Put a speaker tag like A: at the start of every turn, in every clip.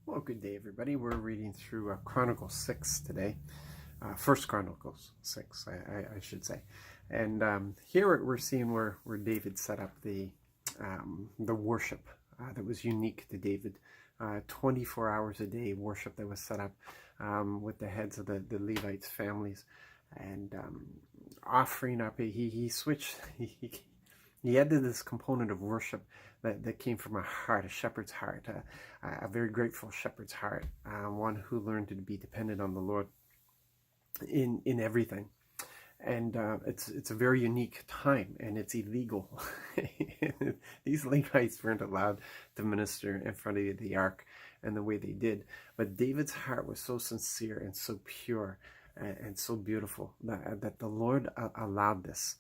A: Well, good day, everybody. We're reading through Chronicles 6 today. First Chronicles 6, I should say. And here we're seeing where David set up the worship that was unique to David. 24 hours a day worship that was set up with the heads of the Levites' families. And offering up, he switched, he added this component of worship that came from a heart, a shepherd's heart, a very grateful shepherd's heart, one who learned to be dependent on the Lord in everything. And it's a very unique time, and it's illegal. These Levites weren't allowed to minister in front of the ark and the way they did. But David's heart was so sincere and so pure and so beautiful that the Lord allowed this.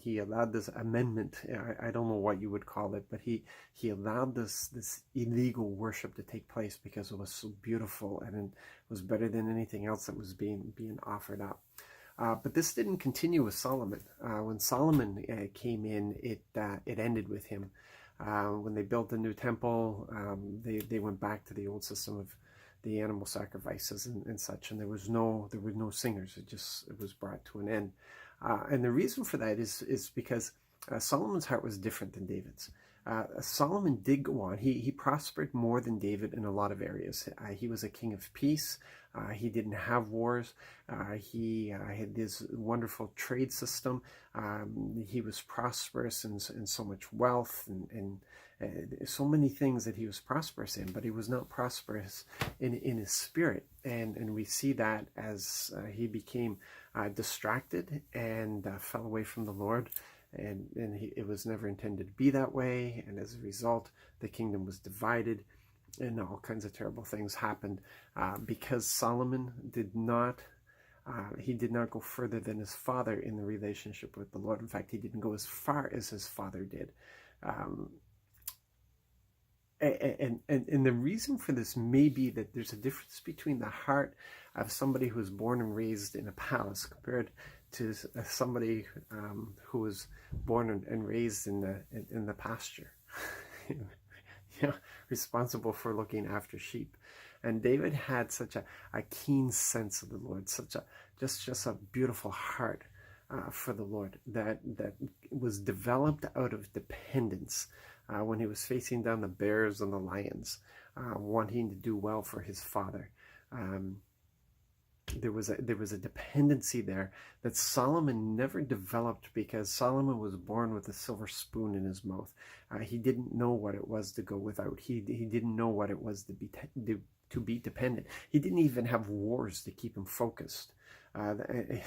A: He allowed this amendment. I don't know what you would call it, but he allowed this illegal worship to take place because it was so beautiful and it was better than anything else that was being offered up. But this didn't continue with Solomon. When Solomon came in, it ended with him. When they built the new temple, they went back to the old system of the animal sacrifices and such, and there were no singers. It was brought to an end. And the reason for that is because Solomon's heart was different than David's. Solomon did go on. He prospered more than David in a lot of areas. He was a king of peace. He didn't have wars. He had this wonderful trade system. He was prosperous in so much wealth and so many things that he was prosperous in, but he was not prosperous in his spirit. And we see that as he became distracted and fell away from the Lord. And it was never intended to be that way. And as a result, the kingdom was divided and all kinds of terrible things happened because Solomon did not go further than his father in the relationship with the Lord. In fact, he didn't go as far as his father did. And the reason for this may be that there's a difference between the heart of somebody who was born and raised in a palace compared to somebody who was born and raised in the pasture, responsible for looking after sheep. And David had such a keen sense of the Lord, such a beautiful heart for the Lord that was developed out of dependence. When he was facing down the bears and the lions, wanting to do well for his father. There was a dependency there that Solomon never developed because Solomon was born with a silver spoon in his mouth. He didn't know what it was to go without. He didn't know what it was to be dependent. He didn't even have wars to keep him focused. And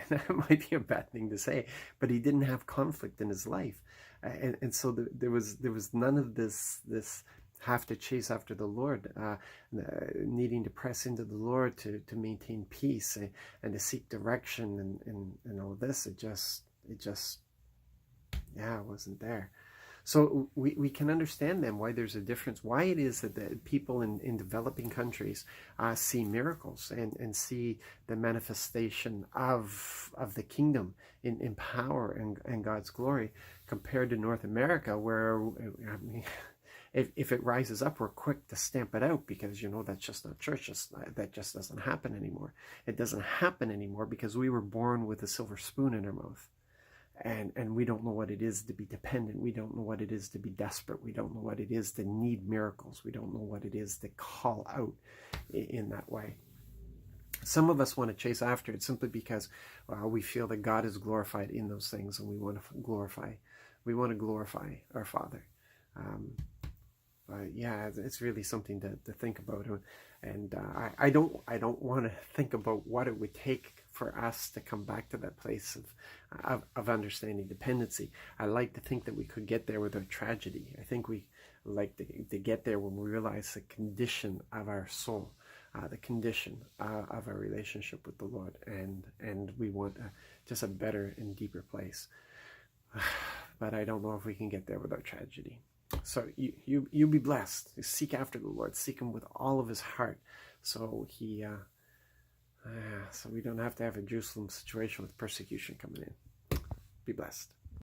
A: that might be a bad thing to say, but he didn't have conflict in his life, and so there was none of this have to chase after the Lord, needing to press into the Lord to maintain peace and to seek direction and all this. It just wasn't there. So we can understand then why there's a difference, why it is that the people in developing countries see miracles and see the manifestation of the kingdom in power and God's glory compared to North America, where if it rises up, we're quick to stamp it out because, that's just not church. That just doesn't happen anymore. It doesn't happen anymore because we were born with a silver spoon in our mouth. And we don't know what it is to be dependent. We don't know what it is to be desperate. We don't know what it is to need miracles. We don't know what it is to call out in that way. Some of us want to chase after it simply because we feel that God is glorified in those things, and we want to glorify our Father. It's really something to think about, and I don't want to think about what it would take for us to come back to that place of understanding dependency. I like to think that we could get there without tragedy. I think we like to get there when we realize the condition of our soul, the condition of our relationship with the Lord, and we want just a better and deeper place. But I don't know if we can get there without tragedy. So you be blessed. Seek after the Lord. Seek Him with all of his heart, so so we don't have to have a Jerusalem situation with persecution coming in. Be blessed.